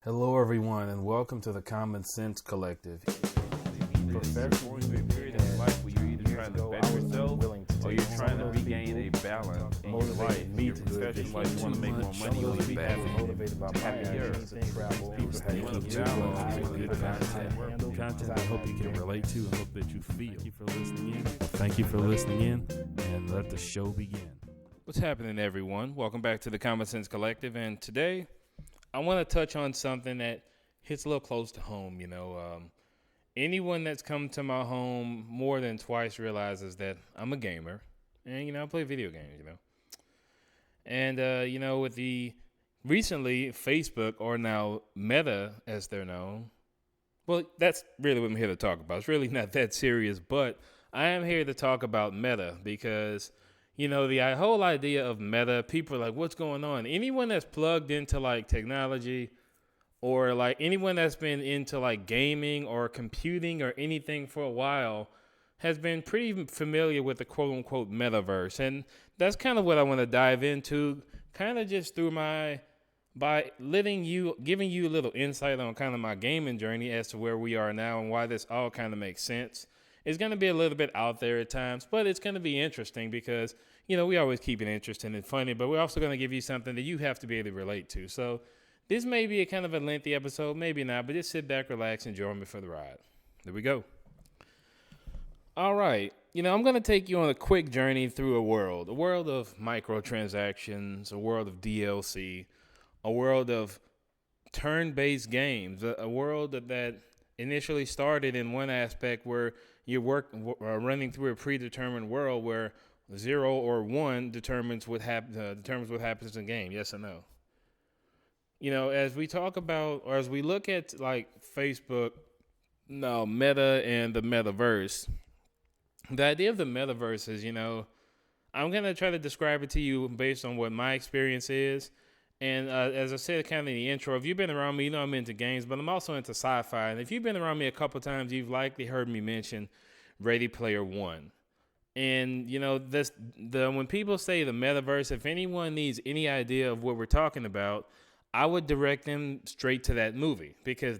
Hello, everyone, and welcome to the Commonsense Collective. Professionally, a period of life where you're either trying to better yourself or you're trying to regain a balance in your life. Your professional life, you want to make more money, you want to be happier. Content I hope you can relate to and hope that you feel. Thank you for listening in, and let the show begin. What's happening, everyone? Welcome back to the Commonsense Collective, and today I want to touch on something that hits a little close to home. Anyone that's come to my home more than twice realizes that I'm a gamer, and I play video games. And with the recently Facebook, or now Meta as they're known. Well, that's really what I'm here to talk about. It's really not that serious, but I am here to talk about Meta because the whole idea of Meta, people are like, what's going on? Anyone that's plugged into like technology or like anyone that's been into like gaming or computing or anything for a while has been pretty familiar with the quote unquote metaverse. And that's kind of what I want to dive into, kind of just giving you a little insight on kind of my gaming journey as to where we are now and why this all kind of makes sense. It's going to be a little bit out there at times, but it's going to be interesting because, we always keep it interesting and funny, but we're also going to give you something that you have to be able to relate to. So this may be a kind of a lengthy episode, maybe not, but just sit back, relax, and join me for the ride. There we go. All right. I'm going to take you on a quick journey through a world of microtransactions, a world of DLC, a world of turn-based games, a world that initially started in one aspect where you're running through a predetermined world where 0 or 1 determines what happens in the game, yes or no. As we talk about, or as we look at like Facebook, now Meta and the metaverse, the idea of the metaverse is, I'm going to try to describe it to you based on what my experience is. And as I said kind of in the intro, if you've been around me, I'm into games, but I'm also into sci-fi. And if you've been around me a couple times, you've likely heard me mention Ready Player One. And, when people say the metaverse, if anyone needs any idea of what we're talking about, I would direct them straight to that movie because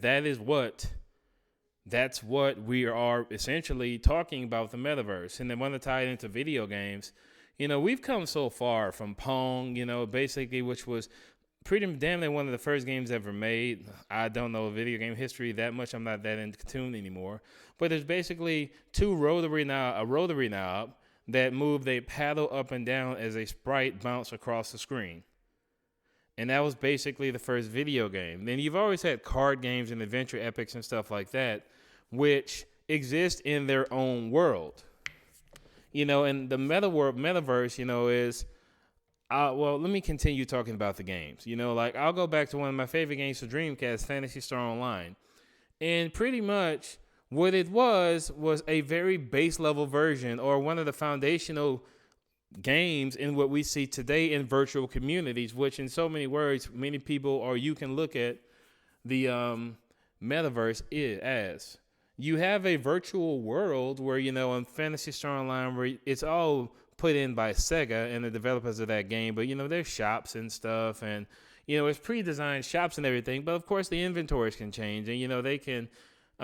that's what we are essentially talking about, the metaverse. And then when I tie it into video games, we've come so far from Pong, basically, which was pretty damn near one of the first games ever made. I don't know video game history that much. I'm not that in tune anymore. But there's basically a rotary knob that move a paddle up and down as a sprite bounce across the screen. And that was basically the first video game. Then you've always had card games and adventure epics and stuff like that, which exist in their own world. And the metaverse, is, let me continue talking about the games. I'll go back to one of my favorite games for Dreamcast, Phantasy Star Online. And pretty much what it was a very base level version or one of the foundational games in what we see today in virtual communities, which in so many words, many people, or you can look at the metaverse as. You have a virtual world where, in Phantasy Star Online, where it's all put in by Sega and the developers of that game. But, there's shops and stuff and, it's pre-designed shops and everything. But, of course, the inventories can change. And,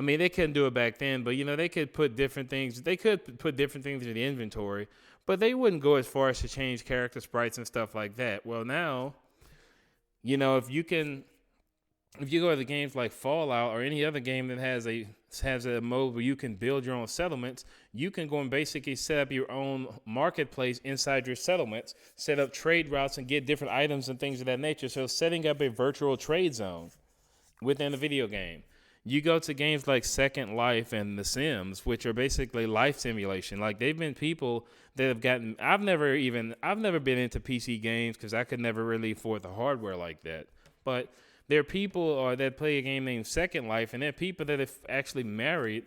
they couldn't do it back then. But, they could put different things. They could put different things in the inventory. But they wouldn't go as far as to change character sprites and stuff like that. Well, now, if you go to the games like Fallout or any other game that has a mode where you can build your own settlements, you can go and basically set up your own marketplace inside your settlements, set up trade routes and get different items and things of that nature. So setting up a virtual trade zone within a video game. You go to games like Second Life and The Sims, which are basically life simulation. Like they've been people that have gotten, I've never been into PC games because I could never really afford the hardware like that. But there are people that play a game named Second Life, and there are people that have actually married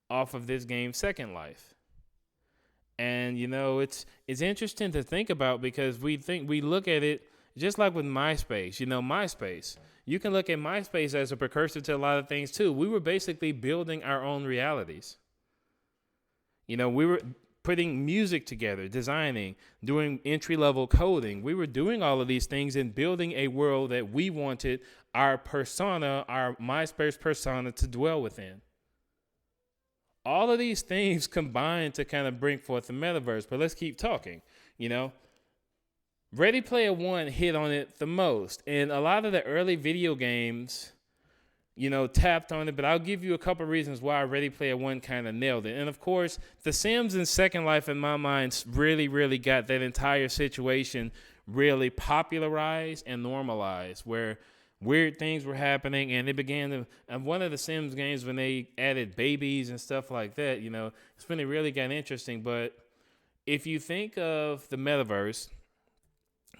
off of this game, Second Life. And it's interesting to think about because we look at it just like with MySpace. MySpace. You can look at MySpace as a precursor to a lot of things too. We were basically building our own realities. putting music together, designing, doing entry-level coding. We were doing all of these things and building a world that we wanted our persona, our MySpace persona, to dwell within. All of these things combined to kind of bring forth the metaverse. But let's keep talking, Ready Player One hit on it the most. And a lot of the early video games, tapped on it. But I'll give you a couple reasons why Ready Player One kind of nailed it. And, of course, The Sims and Second Life, in my mind, really, really got that entire situation really popularized and normalized, where weird things were happening, and they began to, and one of the Sims games, when they added babies and stuff like that, it's when it really got interesting. But if you think of the metaverse,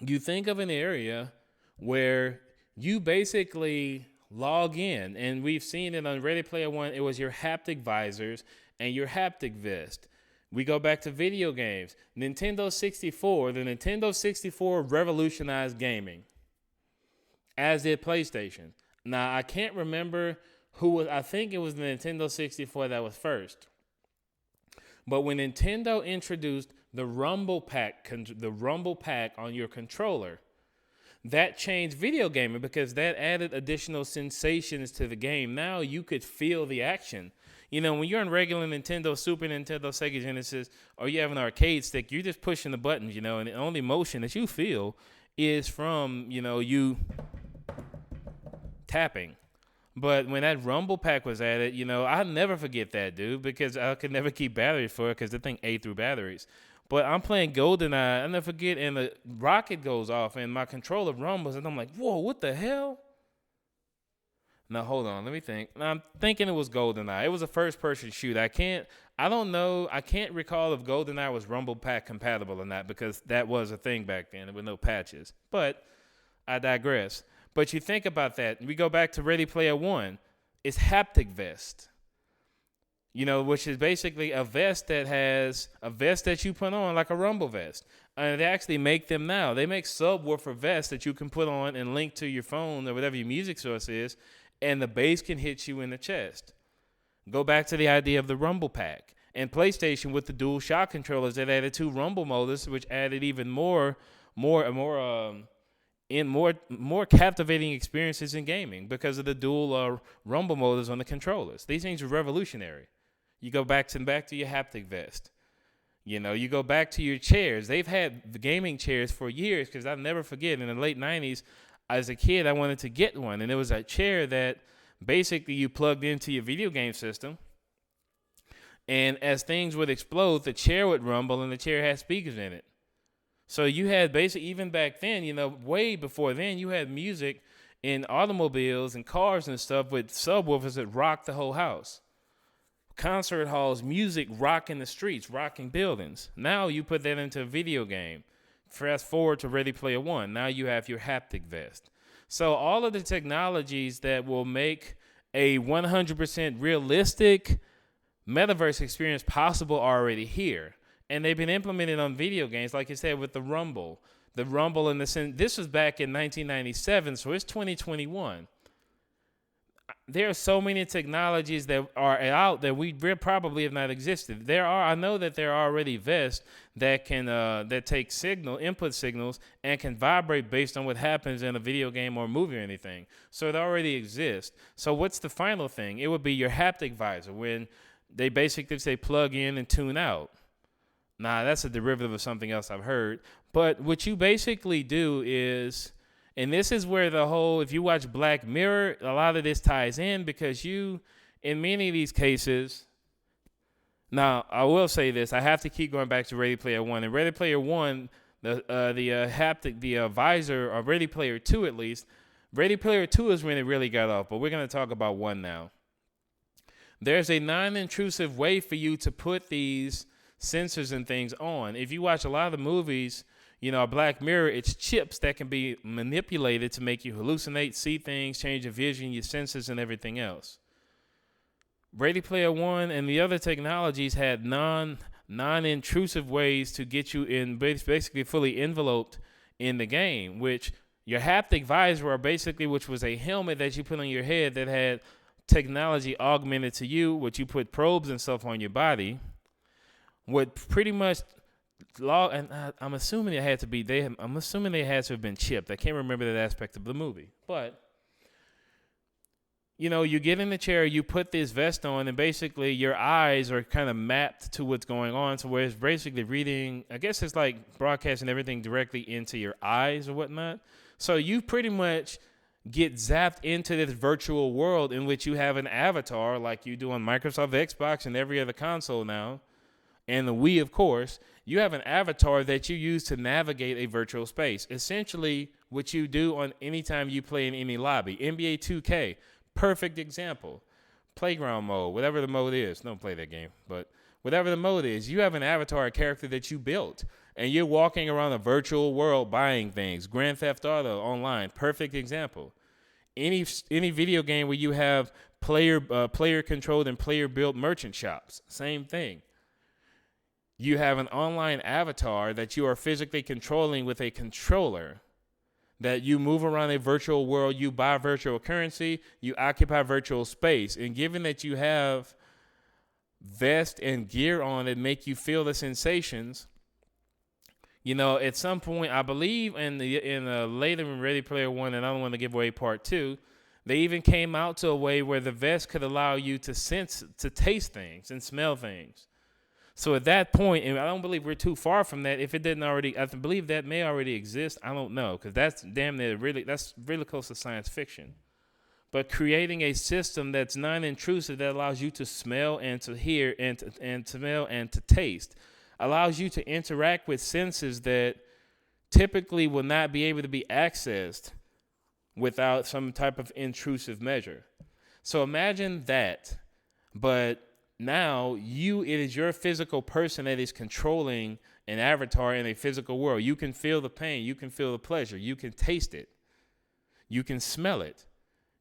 you think of an area where you basically log in, and we've seen it on Ready Player One. It was your haptic visors and your haptic vest. We go back to video games. Nintendo 64, the Nintendo 64 revolutionized gaming, as did PlayStation. Now, I can't remember who was, I think it was the Nintendo 64 that was first. But when Nintendo introduced the Rumble Pack on your controller, that changed video gaming because that added additional sensations to the game. Now you could feel the action. When you're on regular Nintendo, Super Nintendo, Sega Genesis, or you have an arcade stick, you're just pushing the buttons, and the only motion that you feel is from, you tapping. But when that Rumble Pack was added, I'll never forget that, dude, because I could never keep batteries for it because the thing ate through batteries. But I'm playing GoldenEye, I'll never forget, and the rocket goes off, and my controller rumbles, and I'm like, whoa, what the hell? Now, hold on, let me think. I'm thinking it was GoldenEye. It was a first-person shoot. I can't recall if GoldenEye was Rumble Pack compatible or not, because that was a thing back then with no patches. But I digress. But you think about that. We go back to Ready Player One. It's haptic vest, which is basically a vest that you put on like a Rumble vest. And they actually make them now. They make subwoofer vests that you can put on and link to your phone or whatever your music source is, and the bass can hit you in the chest. Go back to the idea of the Rumble Pack. And PlayStation with the dual shock controllers that added 2 rumble motors, which added even more captivating experiences in gaming because of the dual rumble motors on the controllers. These things are revolutionary. You go back to your haptic vest. You go back to your chairs. They've had the gaming chairs for years, because I'll never forget, in the late 90s, as a kid, I wanted to get one. And it was a chair that basically you plugged into your video game system. And as things would explode, the chair would rumble, and the chair had speakers in it. So you had basically, even back then, way before then, you had music in automobiles and cars and stuff with subwoofers that rocked the whole house. Concert halls, music rocking the streets, rocking buildings. Now you put that into a video game. Fast forward to Ready Player One. Now you have your haptic vest. So all of the technologies that will make a 100% realistic metaverse experience possible are already here. And they've been implemented on video games, like I said, with the Rumble. The Rumble in the sense, this was back in 1997, so it's 2021. There are so many technologies that are out that we probably have not existed. I know that there are already vests that can that take input signals and can vibrate based on what happens in a video game or movie or anything. So it already exists. So what's the final thing? It would be your haptic visor, when they basically say plug in and tune out. Nah, that's a derivative of something else I've heard. But what you basically do is, and this is where if you watch Black Mirror, a lot of this ties in, because in many of these cases, now I will say this, I have to keep going back to Ready Player One. In Ready Player One, the visor, or Ready Player Two at least, Ready Player Two is when it really got off, but we're going to talk about one now. There's a non-intrusive way for you to put these sensors and things on. If you watch a lot of the movies, Black Mirror, it's chips that can be manipulated to make you hallucinate, see things, change your vision, your senses, and everything else. Ready Player One and the other technologies had non-intrusive ways to get you in, basically fully enveloped in the game, which your haptic visor, which was a helmet that you put on your head that had technology augmented to you, which you put probes and stuff on your body. would pretty much log, and I'm assuming it had to be I'm assuming they had to have been chipped. I can't remember that aspect of the movie, but you get in the chair, you put this vest on, and basically your eyes are kind of mapped to what's going on. So where it's basically reading, I guess it's like broadcasting everything directly into your eyes or whatnot. So you pretty much get zapped into this virtual world in which you have an avatar like you do on Microsoft Xbox and every other console now, and the Wii, of course. You have an avatar that you use to navigate a virtual space. Essentially, what you do on any time you play in any lobby. NBA 2K, perfect example. Playground mode, whatever the mode is. Don't play that game, but whatever the mode is, you have an avatar, a character that you built, and you're walking around a virtual world buying things. Grand Theft Auto Online, perfect example. Any video game where you have player controlled and player built merchant shops, same thing. You have an online avatar that you are physically controlling with a controller, that you move around a virtual world, you buy virtual currency, you occupy virtual space. And given that you have vest and gear on that make you feel the sensations, at some point, I believe in later in Ready Player One, and I don't want to give away part 2, they even came out to a way where the vest could allow you to taste things and smell things. So at that point, and I don't believe we're too far from that. If it didn't already, I believe that may already exist. I don't know, because that's really close to science fiction. But creating a system that's non-intrusive that allows you to smell and to hear and to smell and to taste, allows you to interact with senses that typically will not be able to be accessed without some type of intrusive measure. So imagine that, but now it is your physical person that is controlling an avatar in a physical world. You can feel the pain. You can feel the pleasure. You can taste it. You can smell it.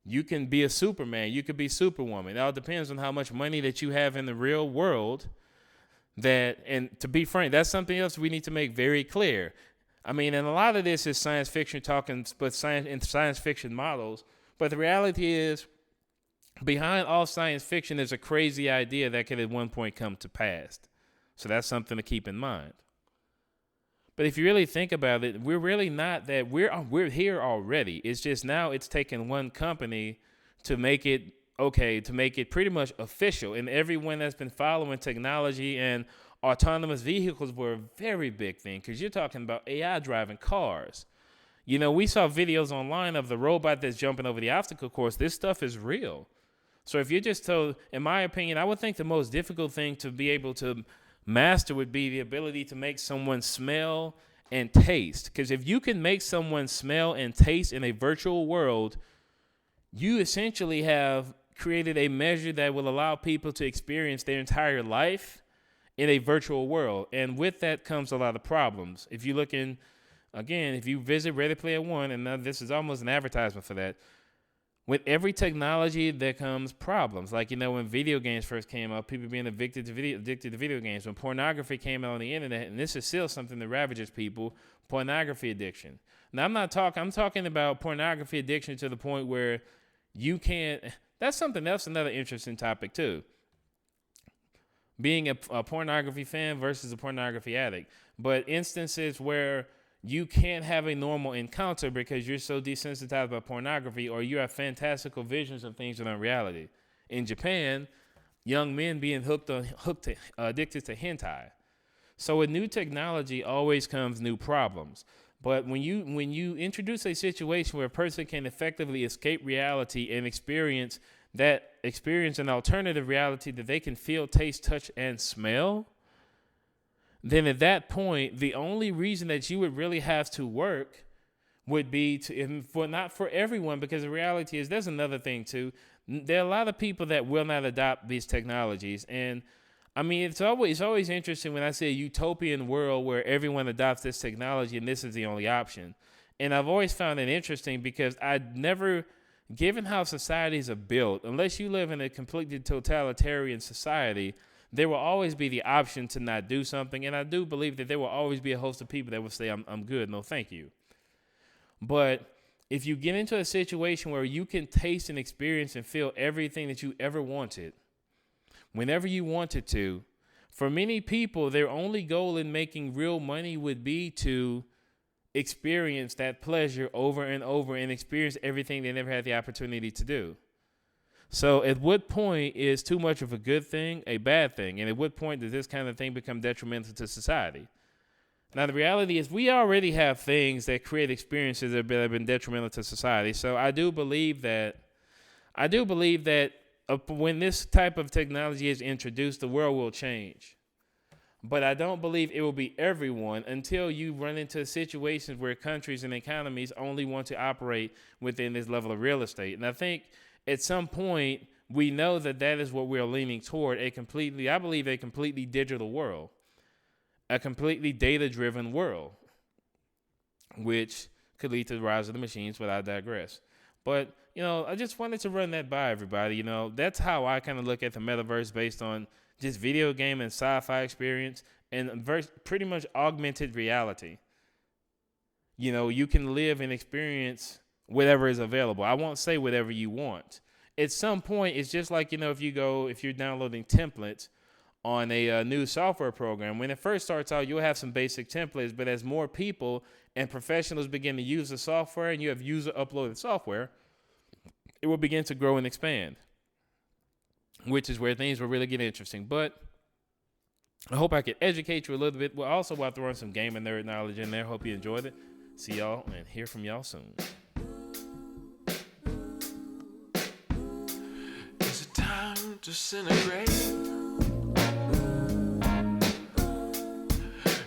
You can be a Superman. You could be Superwoman. It all depends on how much money that you have in the real world. And to be frank, that's something else we need to make very clear. I mean, and a lot of this is science fiction talking, but science fiction models. But the reality is, behind all science fiction is a crazy idea that could at one point come to pass. So that's something to keep in mind. But if you really think about it, we're really not that. We're here already. It's just now it's taken one company to make it pretty much official. And everyone that's been following technology and autonomous vehicles were a very big thing, because you're talking about AI driving cars. We saw videos online of the robot that's jumping over the obstacle course. This stuff is real. So if you're just told, in my opinion, I would think the most difficult thing to be able to master would be the ability to make someone smell and taste. Because if you can make someone smell and taste in a virtual world, you essentially have created a measure that will allow people to experience their entire life in a virtual world. And with that comes a lot of problems. If you visit Ready Player One, and now this is almost an advertisement for that, with every technology, there comes problems. Like, when video games first came out, people being addicted to video games. When pornography came out on the internet, and this is still something that ravages people, pornography addiction. Now, I'm talking about pornography addiction to the point where you can't. That's something else, another interesting topic, too. Being a pornography fan versus a pornography addict. But instances where you can't have a normal encounter because you're so desensitized by pornography, or you have fantastical visions of things that aren't reality. In Japan, young men being addicted to hentai. So with new technology always comes new problems. But when you introduce a situation where a person can effectively escape reality and experience an alternative reality that they can feel, taste, touch, and smell, then at that point, the only reason that you would really have to work would be not for everyone, because the reality is there's another thing too. There are a lot of people that will not adopt these technologies. And I mean, it's always interesting when I say a utopian world where everyone adopts this technology and this is the only option. And I've always found it interesting because given how societies are built, unless you live in a completely totalitarian society, there will always be the option to not do something. And I do believe that there will always be a host of people that will say, I'm good, no thank you. But if you get into a situation where you can taste and experience and feel everything that you ever wanted, whenever you wanted to, For many people, their only goal in making real money would be to experience that pleasure over and over and experience everything they never had the opportunity to do. So at what point is too much of a good thing a bad thing? And at what point does this kind of thing become detrimental to society? Now, the reality is we already have things that create experiences that have been detrimental to society. So I do believe that when this type of technology is introduced, the world will change. But I don't believe it will be everyone until you run into situations where countries and economies only want to operate within this level of real estate. And I think at some point we know that is what we're leaning toward, a completely digital world, a completely data-driven world, which could lead to the rise of the machines, but I digress. But, I just wanted to run that by everybody. That's how I kind of look at the metaverse based on just video game and sci-fi experience and pretty much augmented reality. You can live and experience whatever is available. I won't say whatever you want. At some point, it's just like, if you're downloading templates on a new software program, when it first starts out, you'll have some basic templates, but as more people and professionals begin to use the software and you have user uploaded software, it will begin to grow and expand, which is where things will really get interesting. But I hope I could educate you a little bit. We'll also want to throw in some gaming nerd knowledge in there. Hope you enjoyed it. See y'all and hear from y'all soon. Is it time to disintegrate?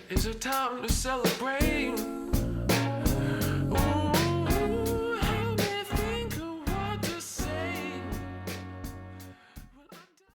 Is it time to celebrate?